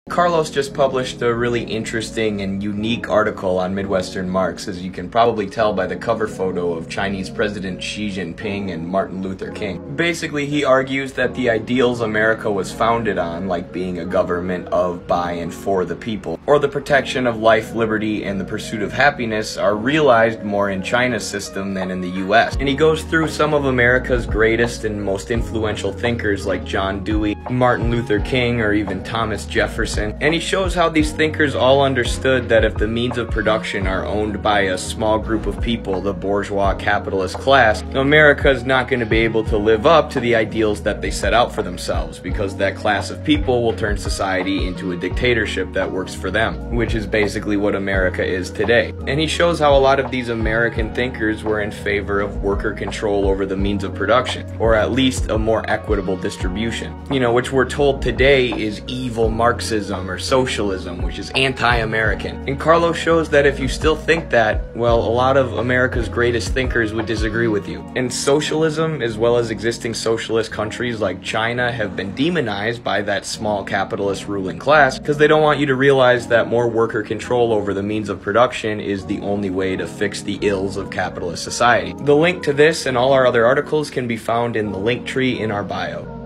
Carlos just published a really interesting and unique article on Midwestern Marx, as you can probably tell by the cover photo of Chinese President Xi Jinping and Martin Luther King. Basically, he argues that the ideals America was founded on, like being a government of, by, and for the people, or the protection of life, liberty, and the pursuit of happiness, are realized more in China's system than in the US. And he goes through some of America's greatest and most influential thinkers like John Dewey, Martin Luther King, or even Thomas Jefferson. And he shows how these thinkers all understood that if the means of production are owned by a small group of people, the bourgeois capitalist class, America is not going to be able to live up to the ideals that they set out for themselves, because that class of people will turn society into a dictatorship that works for them, which is basically what America is today. And he shows how a lot of these American thinkers were in favor of worker control over the means of production, or at least a more equitable distribution, which we're told today is evil Marxism or socialism, which is anti-American. And Carlos shows that if you still think that, well, a lot of America's greatest thinkers would disagree with you. And socialism, as well as existing socialist countries like China, have been demonized by that small capitalist ruling class because they don't want you to realize that more worker control over the means of production is the only way to fix the ills of capitalist society. The link to this and all our other articles can be found in the link tree in our bio.